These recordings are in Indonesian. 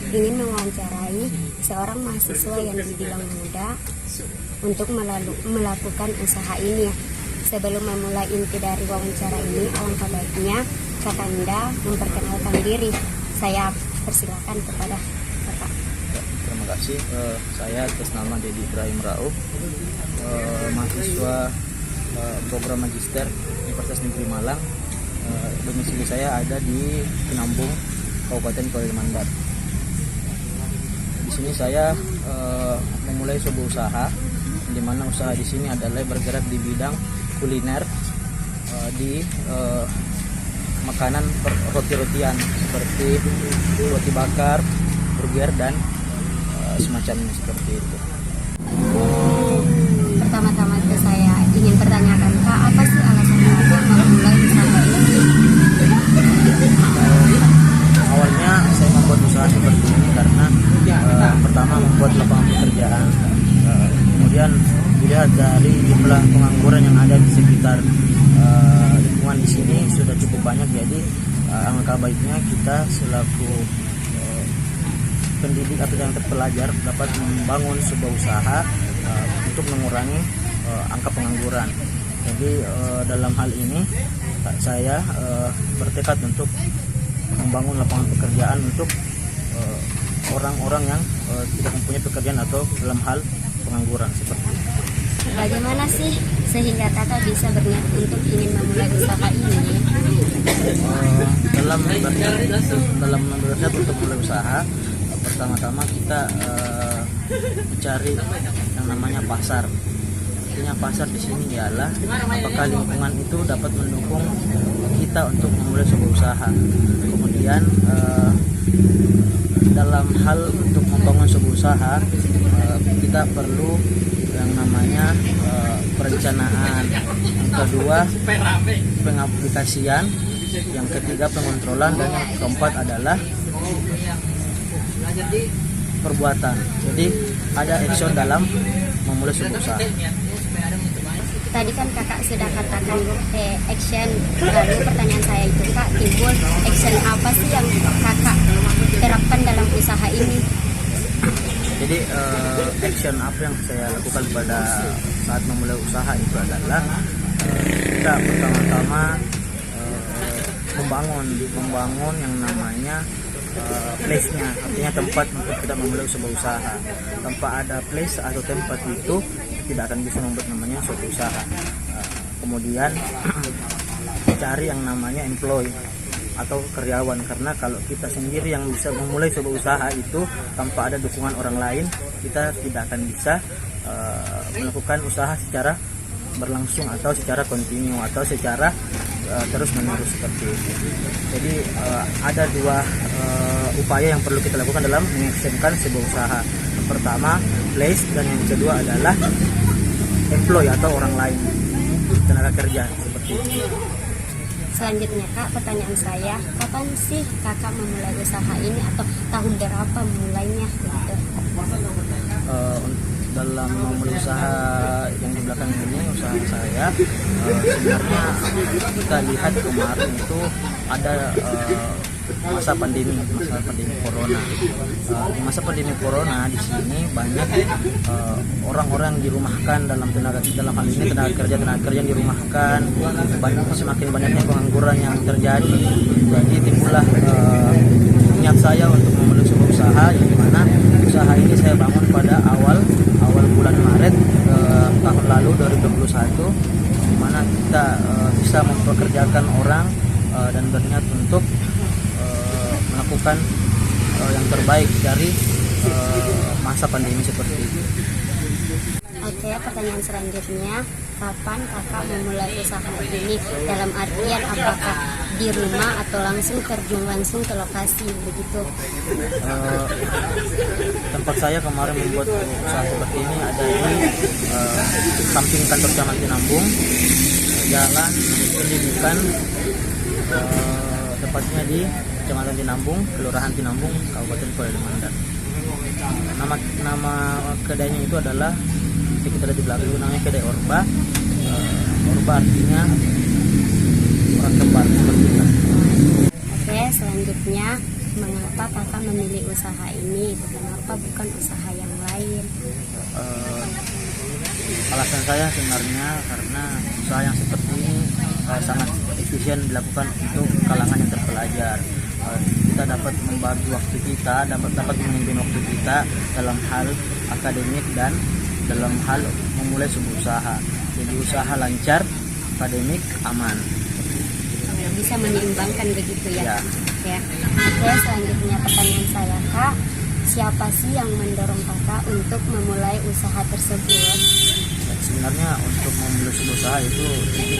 ingin mewawancarai seorang mahasiswa yang dibilang muda untuk melakukan usaha ini. Sebelum memulai inti dari wawancara ini, alangkah baiknya Kakanda memperkenalkan diri. Saya persilakan kepada Kakak. Terima kasih. Saya atas nama Dedi Ibrahim Rauf, mahasiswa program Magister Universitas Negeri Malang. Domisili saya ada di Tinambung, Kabupaten Kuala Mandar. Di sini saya memulai sebuah usaha, di mana usaha di sini adalah bergerak di bidang kuliner, di makanan roti-rotian seperti roti bakar, burger dan semacamnya seperti itu. Pertama-tama itu saya ingin bertanyakan, Kak, apa sih alasan Kakak memulai usaha ini? Awalnya saya membuat usaha seperti ini karena pertama membuat lapangan pekerjaan, kemudian dilihat dari jumlah pengangguran yang ada di sekitar lingkungan di sini sudah cukup banyak, jadi alangkah baiknya kita selaku pendidik atau yang terpelajar dapat membangun sebuah usaha untuk mengurangi angka pengangguran. Jadi dalam hal ini saya bertekad untuk membangun lapangan pekerjaan untuk orang-orang yang tidak mempunyai pekerjaan atau dalam hal pengangguran seperti itu. Bagaimana sih sehingga Kakak bisa berniat untuk ingin memulai usaha ini? Dalam berniat untuk memulai usaha, pertama-tama kita mencari yang namanya pasar. Artinya pasar di sini ialah apakah lingkungan itu dapat mendukung kita untuk memulai sebuah usaha. Kemudian dalam hal untuk membangun sebuah usaha, kita perlu yang namanya perencanaan, yang kedua pengaplikasian, yang ketiga pengontrolan, dan yang keempat adalah perbuatan. Jadi ada action dalam memulai sebuah usaha. Tadi kan Kakak sudah katakan action, lalu pertanyaan saya itu, Kak, timbul action apa sih yang Kakak terapkan dalam usaha ini? Jadi action apa yang saya lakukan pada saat memulai usaha itu adalah kita pertama-tama membangun yang namanya place-nya, artinya tempat untuk kita memulai sebuah usaha. Tanpa ada place atau tempat itu tidak akan bisa membuat namanya suatu usaha. Kemudian cari yang namanya employee atau karyawan, karena kalau kita sendiri yang bisa memulai sebuah usaha itu tanpa ada dukungan orang lain, kita tidak akan bisa melakukan usaha secara berlangsung atau secara kontinu atau secara terus menerus seperti itu. Jadi ada dua upaya yang perlu kita lakukan dalam mengaksenkan sebuah usaha. Yang pertama place, dan yang kedua adalah employee atau orang lain, tenaga kerja seperti itu. Selanjutnya, Kak, pertanyaan saya, kapan sih Kakak memulai usaha ini atau tahun berapa mulainya? Gitu. Dalam memulai usaha yang di belakang ini, usaha saya sebenarnya kita lihat kemarin itu ada masa pandemi corona. Di masa pandemi corona di sini banyak orang-orang dirumahkan, dalam hal ini tenaga kerja dirumahkan, semakin banyaknya pengangguran yang terjadi. Jadi timbullah niat saya untuk memulai sebuah usaha, di mana usaha ini saya bangun pada awal bulan Maret tahun lalu 2021, di mana kita bisa mempekerjakan orang dan berniat untuk melakukan yang terbaik dari masa pandemi seperti itu. Oke, pertanyaan selanjutnya, kapan Kakak memulai usaha ini? Dalam artian apakah di rumah atau terjun langsung ke lokasi begitu? Tempat saya kemarin membuat usaha seperti ini ada di samping kantor Camat Tinambung, Jalan Pendidikan, tepatnya di Kecamatan Tinambung, Kelurahan Tinambung, Kabupaten Kuala Mandar. Nama kedainya itu adalah, kita lihat di belakang itu namanya kedai Orba. Orba artinya orang kembar seperti itu. Oke, selanjutnya mengapa kakak memilih usaha ini, kenapa bukan usaha yang lain? Alasan saya sebenarnya karena usaha yang seperti ini sangat efisien dilakukan untuk kalangan yang terpelajar. Kita dapat membagi waktu kita, dapat memimpin waktu kita dalam hal akademik dan dalam hal memulai sebuah usaha. Jadi usaha lancar, akademik aman. Bisa menyeimbangkan begitu ya. Ya. Ya. Oke, selanjutnya pertanyaan saya Kak, siapa sih yang mendorong kakak untuk memulai usaha tersebut? Sebenarnya untuk memulai sebuah usaha itu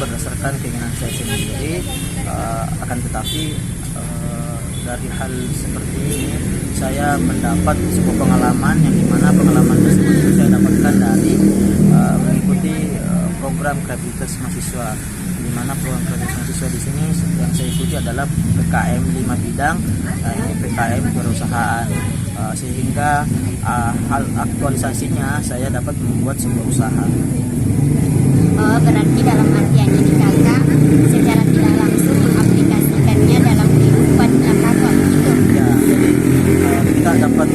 berdasarkan keinginan saya sendiri, akan tetapi dari hal seperti ini saya mendapat sebuah pengalaman yang dimana pengalaman tersebut itu saya dapatkan dari mengikuti program kreativitas mahasiswa, di mana program kreativitas mahasiswa di sini yang saya ikuti adalah PKM 5 bidang, PKM perusahaan, sehingga hal aktualisasinya saya dapat membuat sebuah usaha. Oh, berarti dalam artian ini kakak secara tidak langsung mengaplikasikannya dalam kehidupan kakak begitu? Ya, jadi kita dapat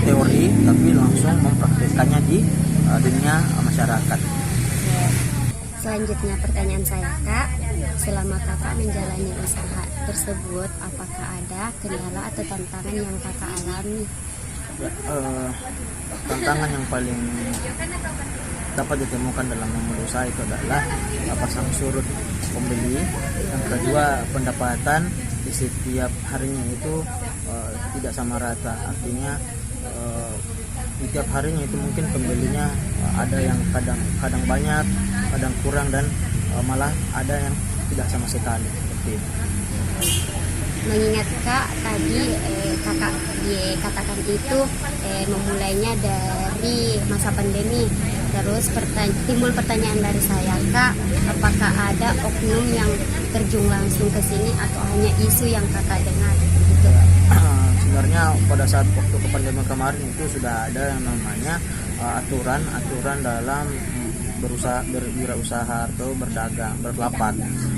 teori tapi langsung mempraktikkannya di dunia masyarakat. Oke. Selanjutnya pertanyaan saya Kak, selama kakak menjalani usaha tersebut, apakah ada kendala atau tantangan yang kakak alami? Tantangan yang paling dapat ditemukan dalam memulai usaha itu adalah pasang surut pembeli, yang kedua pendapatan di setiap harinya itu tidak sama rata, artinya di tiap harinya itu mungkin pembelinya ada yang kadang banyak, kadang kurang, dan malah ada yang tidak sama sekali seperti itu. Mengingat Kak tadi kakak dikatakan itu memulainya dari masa pandemi, terus timbul pertanyaan dari saya Kak, apakah ada oknum yang terjun langsung ke sini atau hanya isu yang kakak dengar gitu? Sebenarnya pada saat waktu pandemi kemarin itu sudah ada yang namanya aturan dalam berwirausaha atau berdagang, berlapak.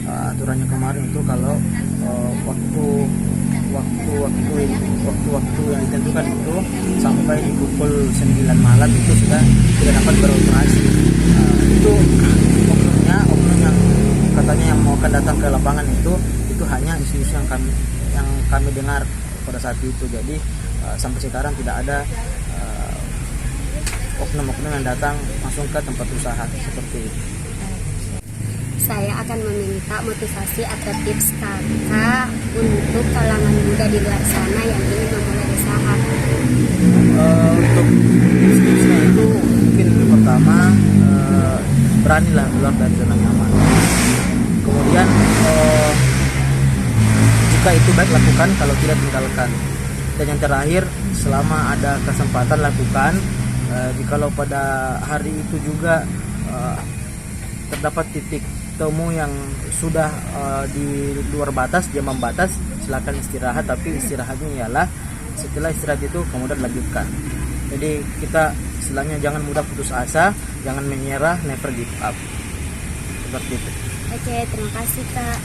Aturannya kemarin itu kalau waktu yang ditentukan itu sampai di pukul 9 malam itu sudah tidak dapat beroperasi. Itu oknum yang katanya yang mau akan datang ke lapangan itu hanya isu-isu yang kami dengar pada saat itu. Jadi sampai sekarang tidak ada oknum-oknum yang datang langsung ke tempat usaha seperti itu. Saya akan meminta motivasi atau tips kakak untuk kalangan muda di luar sana yang ingin memulai usaha. Untuk tipsnya itu mungkin pertama beranilah keluar dari zona nyaman. Kemudian jika itu baik lakukan, kalau tidak tinggalkan. Dan yang terakhir, selama ada kesempatan lakukan. Jikalau pada hari itu juga terdapat titik temu yang sudah di luar batas, jam batas, silakan istirahat, tapi istirahatnya ialah setelah istirahat itu kemudian lanjutkan. Jadi kita istilahnya jangan mudah putus asa, jangan menyerah, never give up, seperti itu. Oke, terima kasih Kak.